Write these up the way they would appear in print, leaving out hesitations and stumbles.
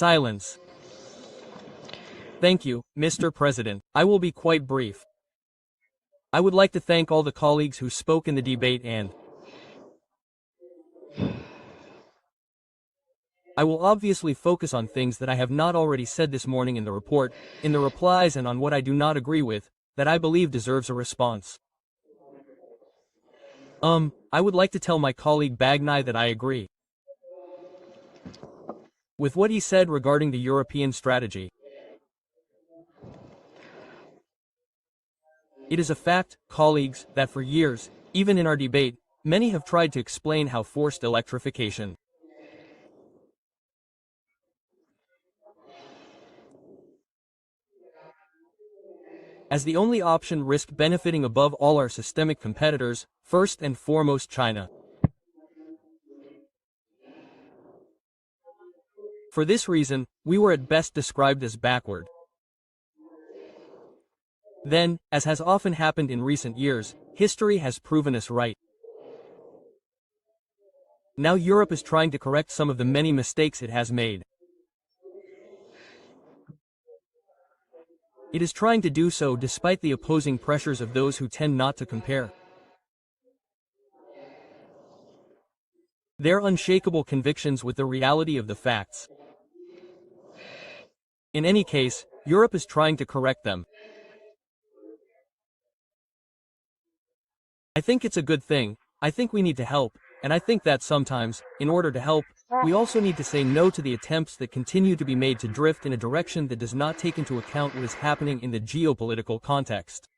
Silence. Thank you, Mr. President. I will be quite brief. I would like to thank all the colleagues who spoke in the debate and I will obviously focus on things that I have not already said this morning in the report, in the replies and on what I do not agree with, that I believe deserves a response. I would like to tell my colleague Bagnai that I agree with what he said regarding the European strategy. It is a fact, colleagues, that for years, even in our debate, many have tried to explain how forced electrification as the only option risked benefiting above all our systemic competitors, first and foremost China. For this reason, we were at best described as backward. Then, as has often happened in recent years, history has proven us right. Now Europe is trying to correct some of the many mistakes it has made. It is trying to do so despite the opposing pressures of those who tend not to compare. Their unshakable convictions with the reality of the facts. In any case, Europe is trying to correct them. I think it's a good thing. I think we need to help, and I think that sometimes, in order to help, we also need to say no to the attempts that continue to be made to drift in a direction that does not take into account what is happening in the geopolitical context.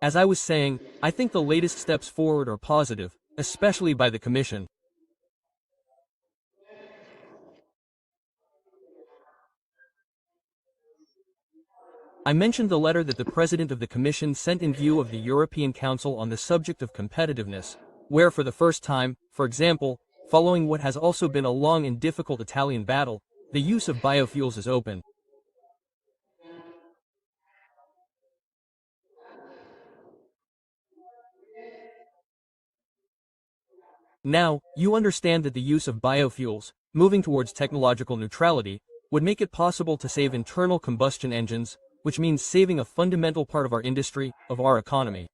As I was saying, I think the latest steps forward are positive, especially by the Commission. I mentioned the letter that the President of the Commission sent in view of the European Council on the subject of competitiveness, where for the first time, for example, following what has also been a long and difficult Italian battle, the use of biofuels is open. Now, you understand that the use of biofuels, moving towards technological neutrality, would make it possible to save internal combustion engines, which means saving a fundamental part of our industry, of our economy.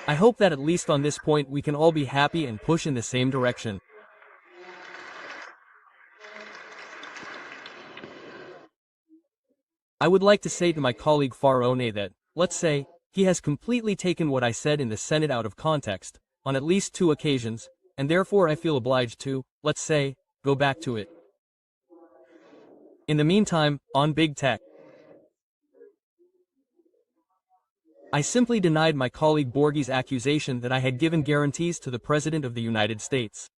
I hope that at least on this point we can all be happy and push in the same direction. I would like to say to my colleague Farone that, let's say, he has completely taken what I said in the Senate out of context, on at least 2 occasions, and therefore I feel obliged to, let's say, go back to it. In the meantime, on big tech, I simply denied my colleague Borghi's accusation that I had given guarantees to the President of the United States.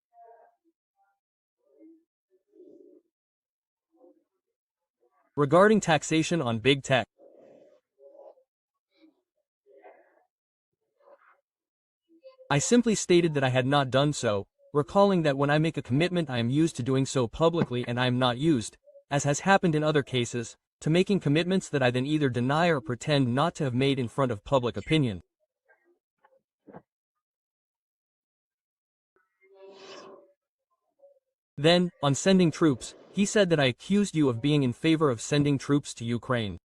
Regarding taxation on big tech, I simply stated that I had not done so, recalling that when I make a commitment I am used to doing so publicly and I am not used, as has happened in other cases, to making commitments that I then either deny or pretend not to have made in front of public opinion. Then, on sending troops, he said that I accused you of being in favor of sending troops to Ukraine.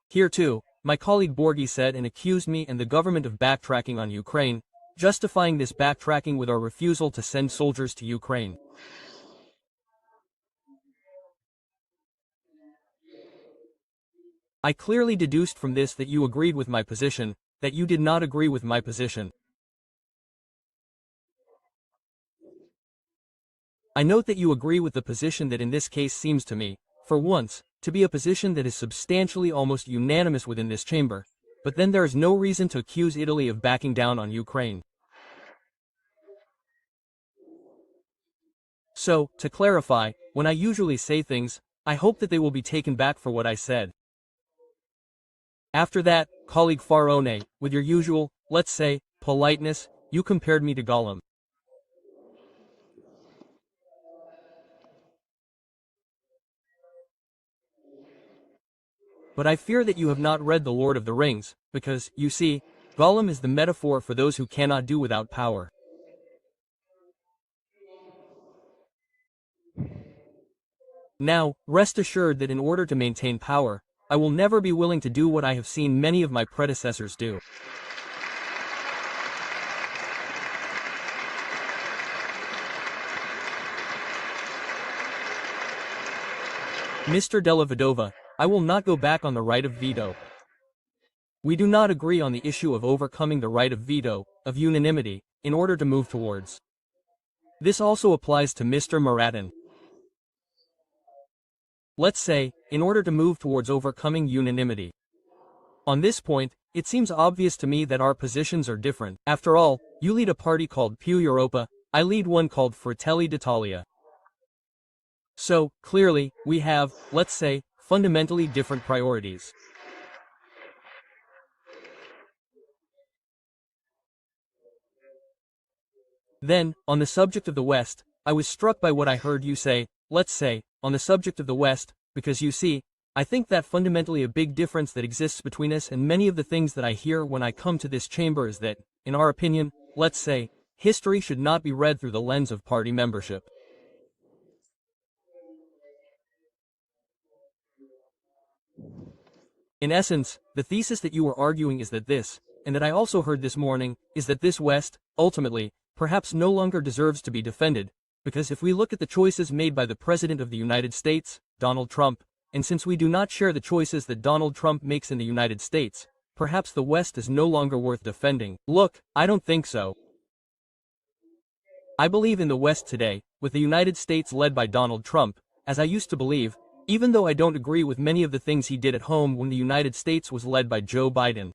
Here too, my colleague Borghi said and accused me and the government of backtracking on Ukraine, justifying this backtracking with our refusal to send soldiers to Ukraine. I clearly deduced from this that you agreed with my position, that you did not agree with my position. I note that you agree with the position that in this case seems to me, for once, to be a position that is substantially almost unanimous within this chamber, but then there is no reason to accuse Italy of backing down on Ukraine. So, to clarify, when I usually say things, I hope that they will be taken back for what I said. After that, colleague Farone, with your usual, let's say, politeness, you compared me to Gollum. But I fear that you have not read The Lord of the Rings, because, you see, Gollum is the metaphor for those who cannot do without power. Now, rest assured that in order to maintain power, I will never be willing to do what I have seen many of my predecessors do. Mr. Della Vedova, I will not go back on the right of veto. We do not agree on the issue of overcoming the right of veto, of unanimity, in order to move towards. This also applies to Mr. Maratin. Let's say, in order to move towards overcoming unanimity. On this point, it seems obvious to me that our positions are different. After all, you lead a party called Più Europa, I lead one called Fratelli d'Italia. So, clearly, we have, let's say, fundamentally different priorities. Then, on the subject of the West, I was struck by what I heard you say, let's say, on the subject of the West, because you see, I think that fundamentally a big difference that exists between us and many of the things that I hear when I come to this chamber is that, in our opinion, let's say, history should not be read through the lens of party membership. In essence, the thesis that you were arguing is that this, and that I also heard this morning, is that this West, ultimately, perhaps no longer deserves to be defended, because if we look at the choices made by the President of the United States, Donald Trump, and since we do not share the choices that Donald Trump makes in the United States, perhaps the West is no longer worth defending. Look, I don't think so. I believe in the West today, with the United States led by Donald Trump, as I used to believe, even though I don't agree with many of the things he did at home when the United States was led by Joe Biden.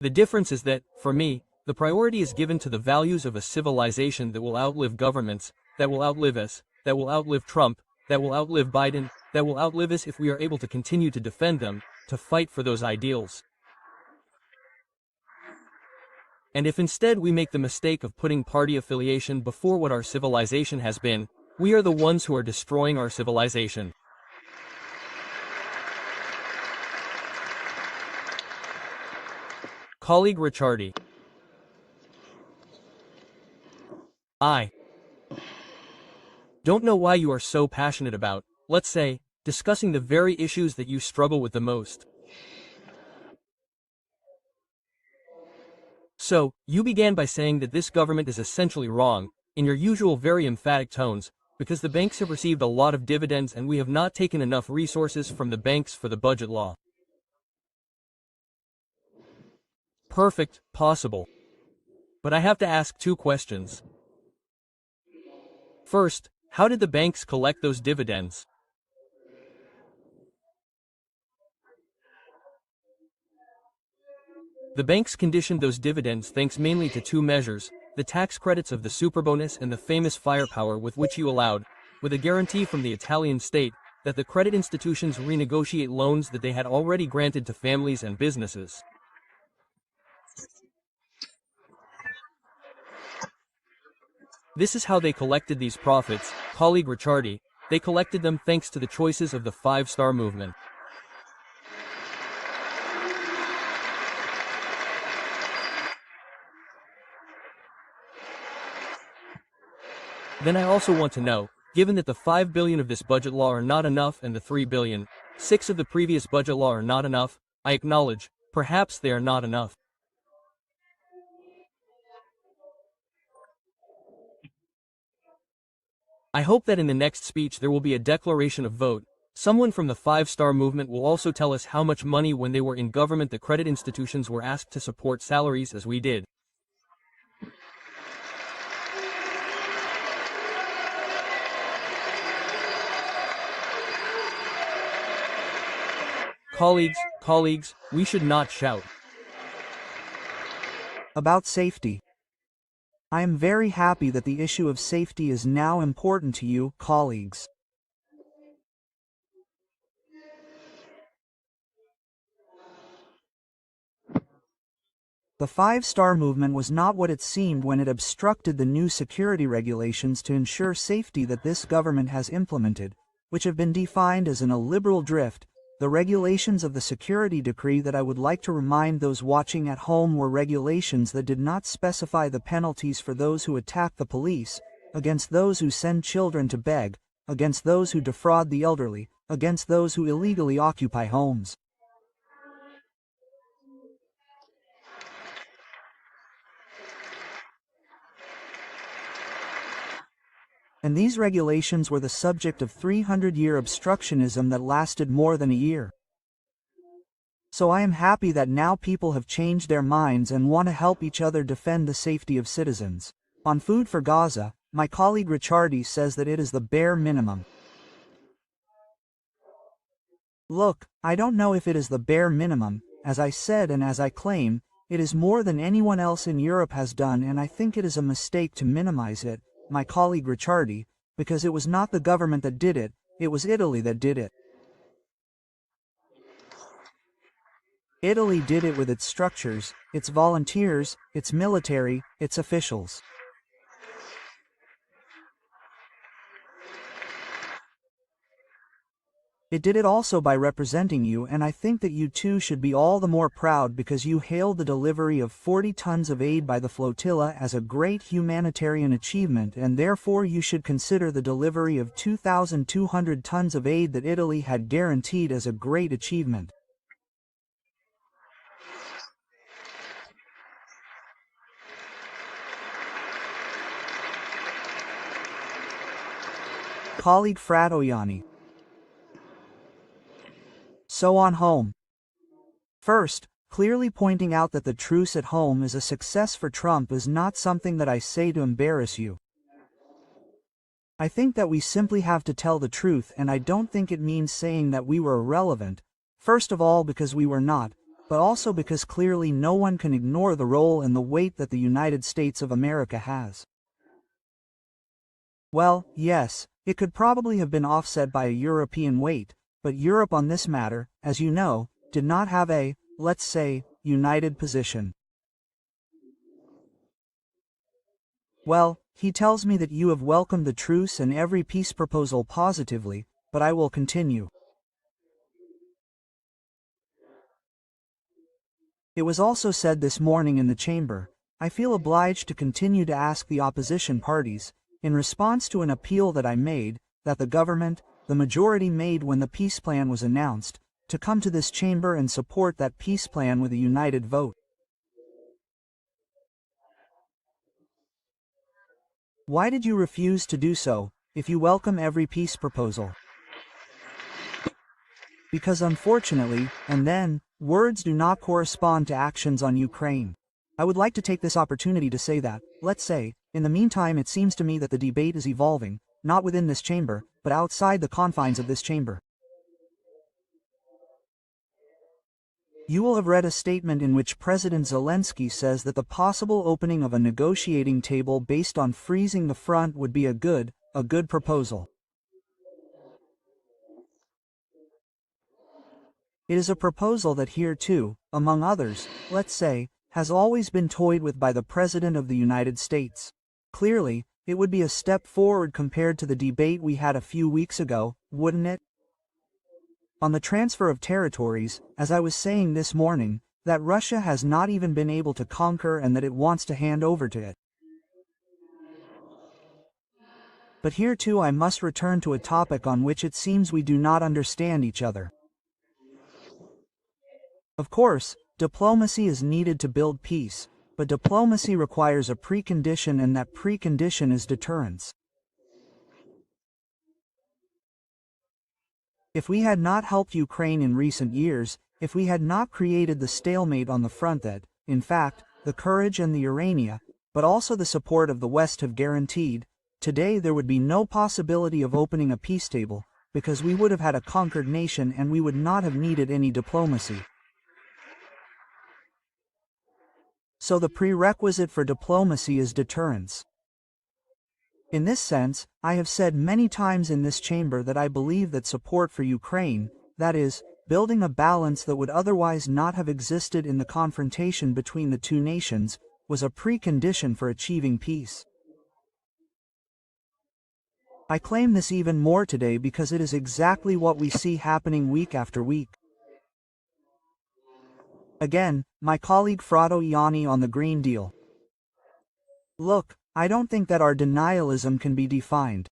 The difference is that, for me, the priority is given to the values of a civilization that will outlive governments, that will outlive us, that will outlive Trump, that will outlive Biden, that will outlive us if we are able to continue to defend them, to fight for those ideals. And if instead we make the mistake of putting party affiliation before what our civilization has been, we are the ones who are destroying our civilization. Colleague Ricciardi. I don't know why you are so passionate about, let's say, discussing the very issues that you struggle with the most. So, you began by saying that this government is essentially wrong, in your usual very emphatic tones, because the banks have received a lot of dividends and we have not taken enough resources from the banks for the budget law. Perfect, possible. But I have to ask two questions. First, how did the banks collect those dividends? The banks conditioned those dividends thanks mainly to two measures, the tax credits of the superbonus and the famous firepower with which you allowed, with a guarantee from the Italian state, that the credit institutions renegotiate loans that they had already granted to families and businesses. This is how they collected these profits, colleague Ricciardi. They collected them thanks to the choices of the five-star movement. Then I also want to know, given that the 5 billion of this budget law are not enough and the 3 billion, 6 of the previous budget law are not enough, I acknowledge, perhaps they are not enough. I hope that in the next speech there will be a declaration of vote. Someone from the five-star movement will also tell us how much money when they were in government the credit institutions were asked to support salaries as we did. Colleagues, we should not shout. About safety. I am very happy that the issue of safety is now important to you, colleagues. The five-star movement was not what it seemed when it obstructed the new security regulations to ensure safety that this government has implemented. which have been defined as an illiberal drift, the regulations of the security decree that I would like to remind those watching at home were regulations that did not specify the penalties for those who attack the police, against those who send children to beg, against those who defraud the elderly, against those who illegally occupy homes. And these regulations were the subject of 300-year obstructionism that lasted more than a year. So I am happy that now people have changed their minds and want to help each other defend the safety of citizens. On Food for Gaza, my colleague Ricciardi says that it is the bare minimum. Look, I don't know if it is the bare minimum, as I said and as I claim, it is more than anyone else in Europe has done, and I think it is a mistake to minimize it, my colleague Ricciardi, because it was not the government that did it, it was Italy that did it. Italy did it with its structures, its volunteers, its military, its officials. It did it also by representing you, and I think that you too should be all the more proud because you hailed the delivery of 40 tons of aid by the flotilla as a great humanitarian achievement, and therefore you should consider the delivery of 2,200 tons of aid that Italy had guaranteed as a great achievement. Colleague Fratoianni. So on home. First, clearly pointing out that the truce at home is a success for Trump is not something that I say to embarrass you. I think that we simply have to tell the truth, and I don't think it means saying that we were irrelevant, first of all because we were not, but also because clearly no one can ignore the role and the weight that the United States of America has. Well, yes, it could probably have been offset by a European weight, but Europe on this matter, as you know, did not have a, let's say, united position. Well, he tells me that you have welcomed the truce and every peace proposal positively, but I will continue. It was also said this morning in the chamber, I feel obliged to continue to ask the opposition parties, in response to an appeal that I made, that the government, the majority made when the peace plan was announced, to come to this chamber and support that peace plan with a united vote. Why did you refuse to do so, if you welcome every peace proposal? Because unfortunately, and then, words do not correspond to actions on Ukraine. I would like to take this opportunity to say that, let's say, in the meantime it seems to me that the debate is evolving, not within this chamber, but outside the confines of this chamber. You will have read a statement in which President Zelensky says that the possible opening of a negotiating table based on freezing the front would be a good proposal. It is a proposal that here too, among others, let's say, has always been toyed with by the President of the United States. Clearly, it would be a step forward compared to the debate we had a few weeks ago, wouldn't it? On the transfer of territories, as I was saying this morning, that Russia has not even been able to conquer and that it wants to hand over to it. But here too I must return to a topic on which it seems we do not understand each other. Of course, diplomacy is needed to build peace, but diplomacy requires a precondition, and that precondition is deterrence. If we had not helped Ukraine in recent years, if we had not created the stalemate on the front that, in fact, the courage and the Urania, but also the support of the West have guaranteed, today there would be no possibility of opening a peace table, because we would have had a conquered nation and we would not have needed any diplomacy. So the prerequisite for diplomacy is deterrence. In this sense, I have said many times in this chamber that I believe that support for Ukraine, that is, building a balance that would otherwise not have existed in the confrontation between the two nations, was a precondition for achieving peace. I claim this even more today because it is exactly what we see happening week after week. Again, my colleague Frado Ianni on the Green Deal. Look, I don't think that our denialism can be defined.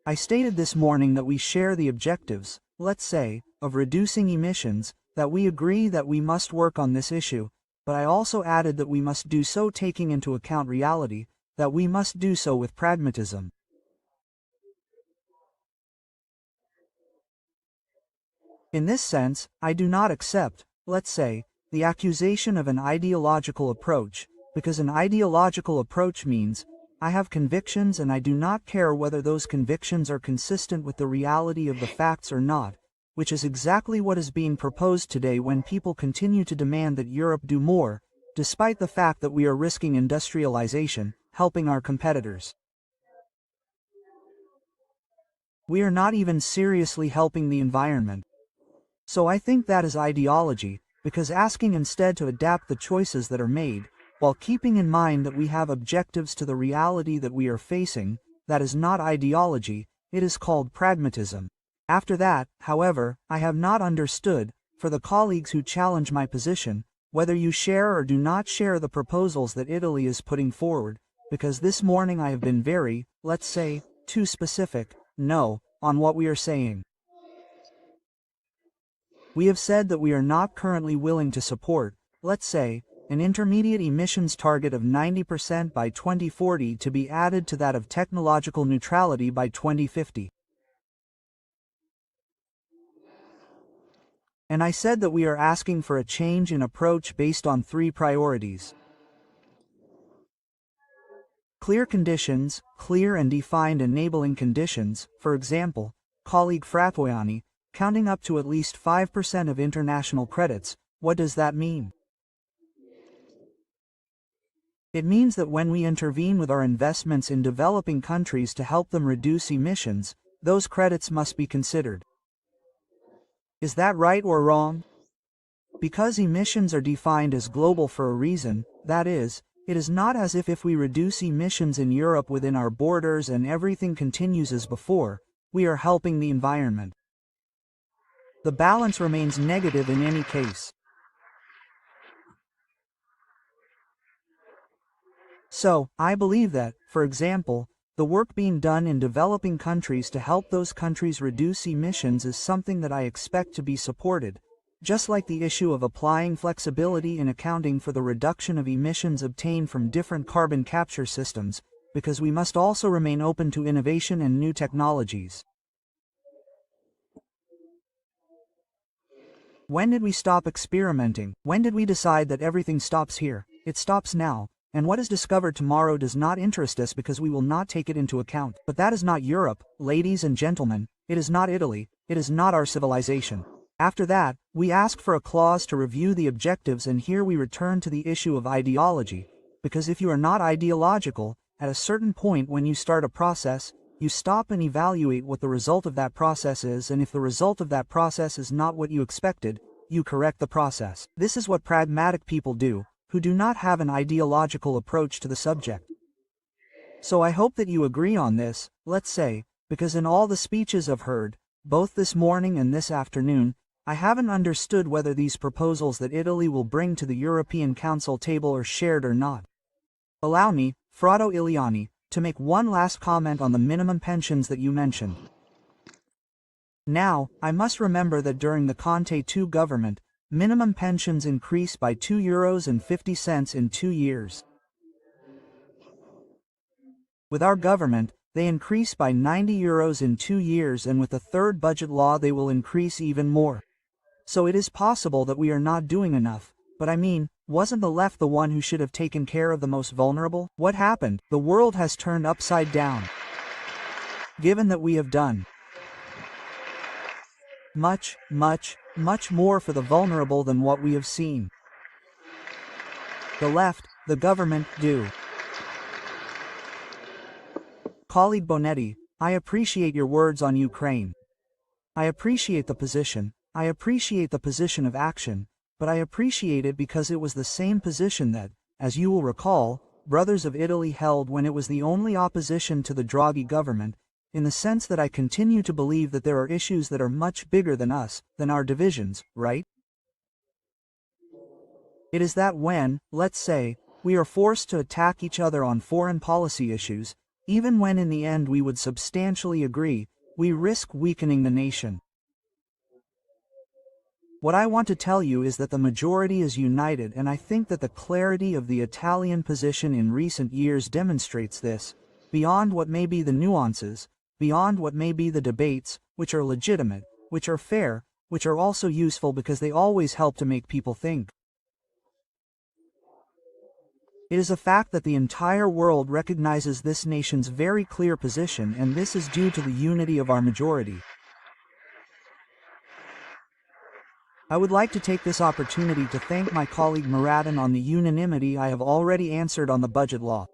I stated this morning that we share the objectives, let's say, of reducing emissions, that we agree that we must work on this issue, but I also added that we must do so taking into account reality, that we must do so with pragmatism. In this sense, I do not accept, let's say, the accusation of an ideological approach, because an ideological approach means, I have convictions and I do not care whether those convictions are consistent with the reality of the facts or not, which is exactly what is being proposed today when people continue to demand that Europe do more, despite the fact that we are risking industrialization, helping our competitors. We are not even seriously helping the environment. So I think that is ideology, because asking instead to adapt the choices that are made, while keeping in mind that we have objectives to the reality that we are facing, that is not ideology, it is called pragmatism. After that, however, I have not understood, for the colleagues who challenge my position, whether you share or do not share the proposals that Italy is putting forward, because this morning I have been very, let's say, too specific, no, on what we are saying. We have said that we are not currently willing to support, let's say, an intermediate emissions target of 90% by 2040 to be added to that of technological neutrality by 2050. And I said that we are asking for a change in approach based on 3 priorities. Clear conditions, clear and defined enabling conditions, for example, colleague Fratoiani, counting up to at least 5% of international credits. What does that mean? It means that when we intervene with our investments in developing countries to help them reduce emissions, those credits must be considered. Is that right or wrong? Because emissions are defined as global for a reason, that is, it is not as if we reduce emissions in Europe within our borders and everything continues as before, we are helping the environment. The balance remains negative in any case. So, I believe that, for example, the work being done in developing countries to help those countries reduce emissions is something that I expect to be supported, just like the issue of applying flexibility in accounting for the reduction of emissions obtained from different carbon capture systems, because we must also remain open to innovation and new technologies. When did we stop experimenting? When did we decide that everything stops here? It stops now, and what is discovered tomorrow does not interest us because we will not take it into account. But that is not Europe, ladies and gentlemen, it is not Italy, it is not our civilization. After that, we ask for a clause to review the objectives, and here we return to the issue of ideology, because if you are not ideological, at a certain point when you start a process, you stop and evaluate what the result of that process is, and if the result of that process is not what you expected, you correct the process. This is what pragmatic people do, who do not have an ideological approach to the subject. So I hope that you agree on this, let's say, because in all the speeches I've heard, both this morning and this afternoon, I haven't understood whether these proposals that Italy will bring to the European Council table are shared or not. Allow me, Frado Ianni, to make one last comment on the minimum pensions that you mentioned. Now, I must remember that during the Conte II government, minimum pensions increased by €2.50 in 2 years. With our government, they increased by €90 in 2 years, and with the third budget law they will increase even more. So it is possible that we are not doing enough, but I mean, wasn't the left the one who should have taken care of the most vulnerable? What happened? The world has turned upside down. Given that we have done much, much, much more for the vulnerable than what we have seen the left, the government, do. Colleague Bonetti, I appreciate your words on Ukraine. I appreciate the position, I appreciate the position of action, but I appreciate it because it was the same position that, as you will recall, Brothers of Italy held when it was the only opposition to the Draghi government, in the sense that I continue to believe that there are issues that are much bigger than us, than our divisions, right? It is that when, let's say, we are forced to attack each other on foreign policy issues, even when in the end we would substantially agree, we risk weakening the nation. What I want to tell you is that the majority is united, and I think that the clarity of the Italian position in recent years demonstrates this, beyond what may be the nuances, beyond what may be the debates, which are legitimate, which are fair, which are also useful because they always help to make people think. It is a fact that the entire world recognizes this nation's very clear position, and this is due to the unity of our majority. I would like to take this opportunity to thank my colleague Muradin on the unanimity I have already answered on the budget law.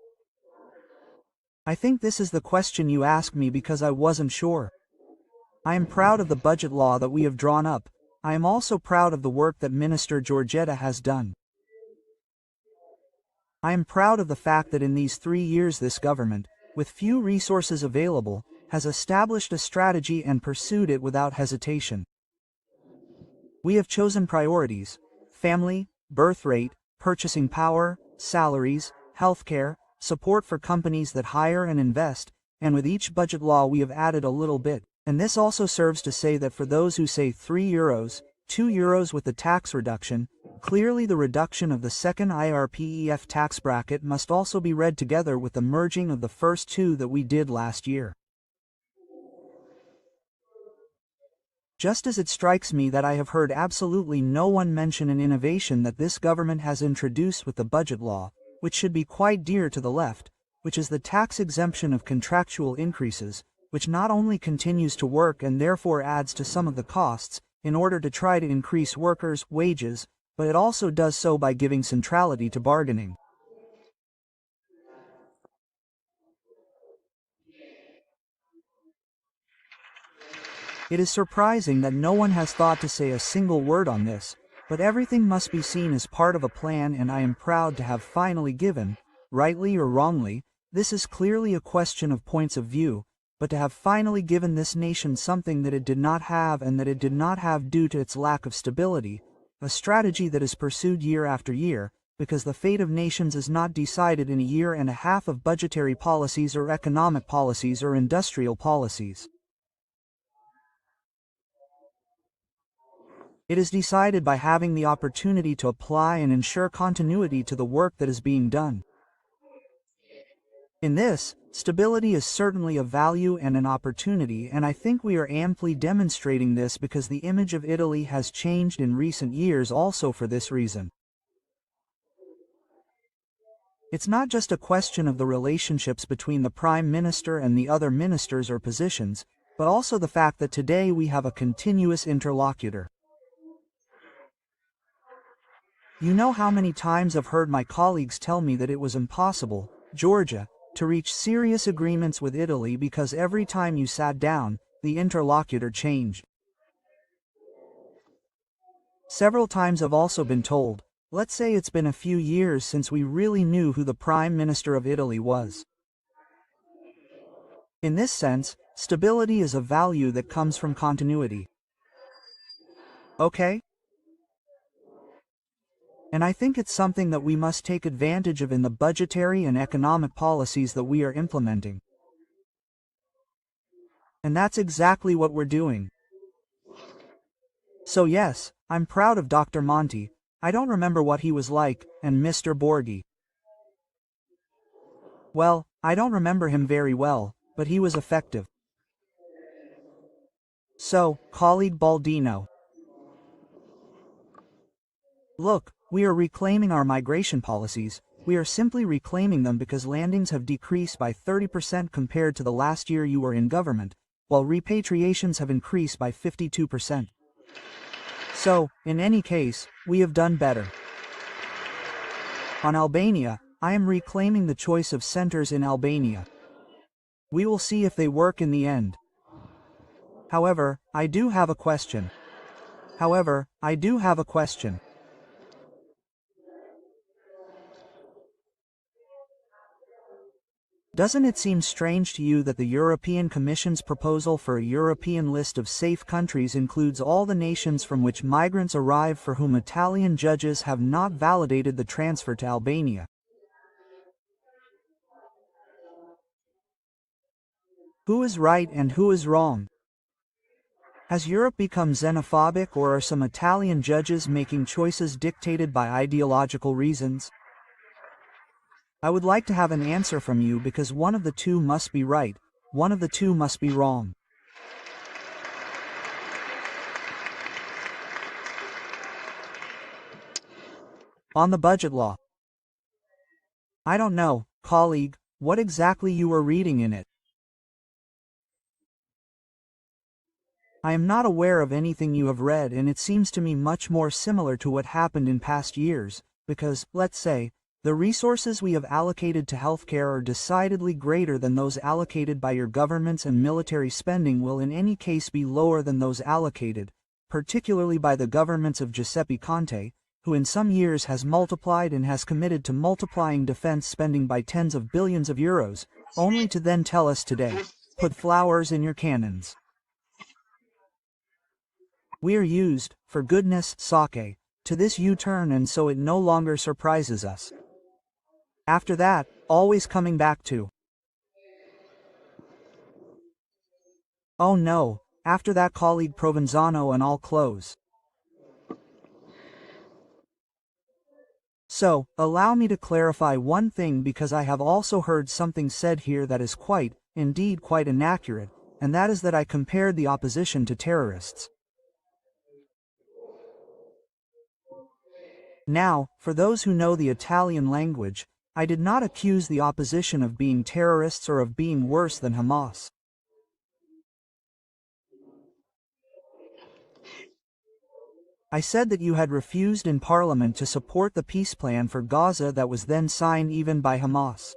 I think this is the question you asked me because I wasn't sure. I am proud of the budget law that we have drawn up. I am also proud of the work that Minister Giorgetta has done. I am proud of the fact that in these 3 years this government, with few resources available, has established a strategy and pursued it without hesitation. We have chosen priorities: family, birth rate, purchasing power, salaries, healthcare, support for companies that hire and invest, and with each budget law we have added a little bit. And this also serves to say that for those who say €3, €2 with the tax reduction, clearly the reduction of the second IRPEF tax bracket must also be read together with the merging of the first two that we did last year. Just as it strikes me that I have heard absolutely no one mention an innovation that this government has introduced with the budget law, which should be quite dear to the left, which is the tax exemption of contractual increases, which not only continues to work and therefore adds to some of the costs, in order to try to increase workers' wages, but it also does so by giving centrality to bargaining. It is surprising that no one has thought to say a single word on this, but everything must be seen as part of a plan, and I am proud to have finally given, rightly or wrongly, this is clearly a question of points of view, but to have finally given this nation something that it did not have, and that it did not have due to its lack of stability, a strategy that is pursued year after year, because the fate of nations is not decided in a year and a half of budgetary policies or economic policies or industrial policies. It is decided by having the opportunity to apply and ensure continuity to the work that is being done. In this, stability is certainly a value and an opportunity, and I think we are amply demonstrating this because the image of Italy has changed in recent years also for this reason. It's not just a question of the relationships between the Prime Minister and the other ministers or positions, but also the fact that today we have a continuous interlocutor. You know how many times I've heard my colleagues tell me that it was impossible, Georgia, to reach serious agreements with Italy because every time you sat down, the interlocutor changed. Several times I've also been told, let's say it's been a few years since we really knew who the Prime Minister of Italy was. In this sense, stability is a value that comes from continuity. Okay? And I think it's something that we must take advantage of in the budgetary and economic policies that we are implementing. And that's exactly what we're doing. So yes, I'm proud of Dr. Monti. I don't remember what he was like, and Mr. Borghi. Well, I don't remember him very well, but he was effective. So, colleague Baldino. Look, we are reclaiming our migration policies. We are simply reclaiming them because landings have decreased by 30% compared to the last year you were in government, while repatriations have increased by 52%. So, in any case, we have done better. On Albania, I am reclaiming the choice of centers in Albania. We will see if they work in the end. However, I do have a question. Doesn't it seem strange to you that the European Commission's proposal for a European list of safe countries includes all the nations from which migrants arrive for whom Italian judges have not validated the transfer to Albania? Who is right and who is wrong? Has Europe become xenophobic, or are some Italian judges making choices dictated by ideological reasons? I would like to have an answer from you, because one of the two must be right, one of the two must be wrong. On the budget law. I don't know, colleague, what exactly you were reading in it. I am not aware of anything you have read, and it seems to me much more similar to what happened in past years, because, let's say, the resources we have allocated to healthcare are decidedly greater than those allocated by your governments, and military spending will in any case be lower than those allocated, particularly by the governments of Giuseppe Conte, who in some years has multiplied and has committed to multiplying defense spending by tens of billions of euros, only to then tell us today, put flowers in your cannons. We are used, for goodness sake, to this U-turn, and so it no longer surprises us. After that, always coming back to. Oh no, after that, colleague Provenzano, and I'll close. So, allow me to clarify one thing, because I have also heard something said here that is quite, indeed quite inaccurate, and that is that I compared the opposition to terrorists. Now, for those who know the Italian language, I did not accuse the opposition of being terrorists or of being worse than Hamas. I said that you had refused in Parliament to support the peace plan for Gaza that was then signed even by Hamas.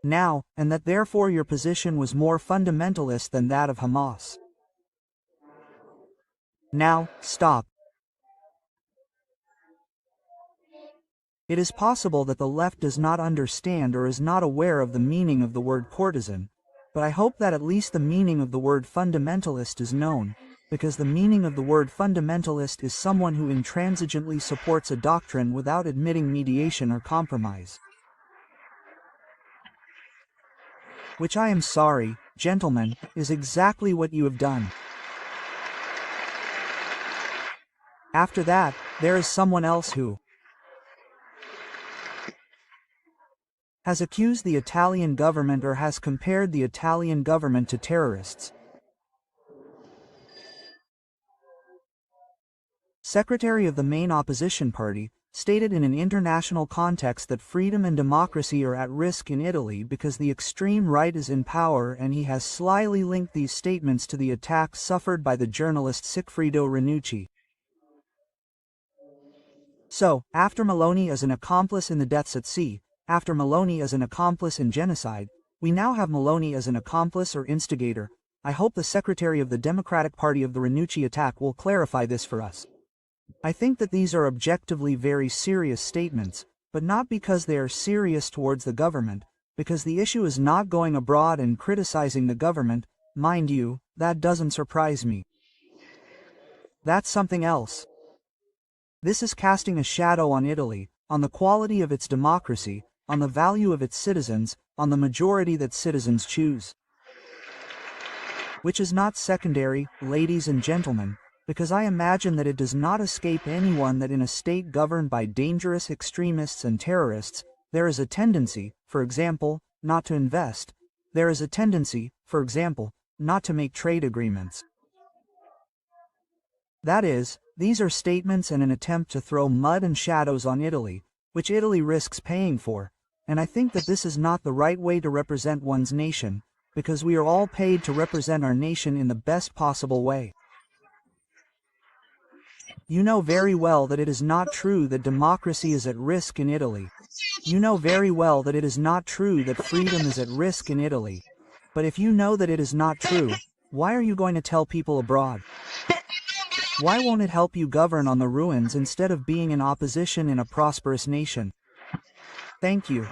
Now, and that therefore your position was more fundamentalist than that of Hamas. Now, stop. It is possible that the left does not understand or is not aware of the meaning of the word courtesan, but I hope that at least the meaning of the word fundamentalist is known, because the meaning of the word fundamentalist is someone who intransigently supports a doctrine without admitting mediation or compromise. Which, I am sorry, gentlemen, is exactly what you have done. After that, there is someone else who has accused the Italian government or has compared the Italian government to terrorists. Secretary of the main opposition party stated in an international context that freedom and democracy are at risk in Italy because the extreme right is in power, and he has slyly linked these statements to the attacks suffered by the journalist Sigfrido Ranucci. So, after Meloni as an accomplice in the deaths at sea, after Meloni as an accomplice in genocide, we now have Meloni as an accomplice or instigator. I hope the Secretary of the Democratic Party of the Ranucci attack will clarify this for us. I think that these are objectively very serious statements, but not because they are serious towards the government, because the issue is not going abroad and criticizing the government. Mind you, that doesn't surprise me. That's something else. This is casting a shadow on Italy, on the quality of its democracy, on the value of its citizens, on the majority that citizens choose. Which is not secondary, ladies and gentlemen, because I imagine that it does not escape anyone that in a state governed by dangerous extremists and terrorists, there is a tendency, for example, not to invest. There is a tendency, for example, not to make trade agreements. That is, these are statements and an attempt to throw mud and shadows on Italy, which Italy risks paying for, and I think that this is not the right way to represent one's nation, because we are all paid to represent our nation in the best possible way. You know very well that it is not true that democracy is at risk in Italy. You know very well that it is not true that freedom is at risk in Italy. But if you know that it is not true, why are you going to tell people abroad? Why won't it help you govern on the ruins instead of being in opposition in a prosperous nation? Thank you.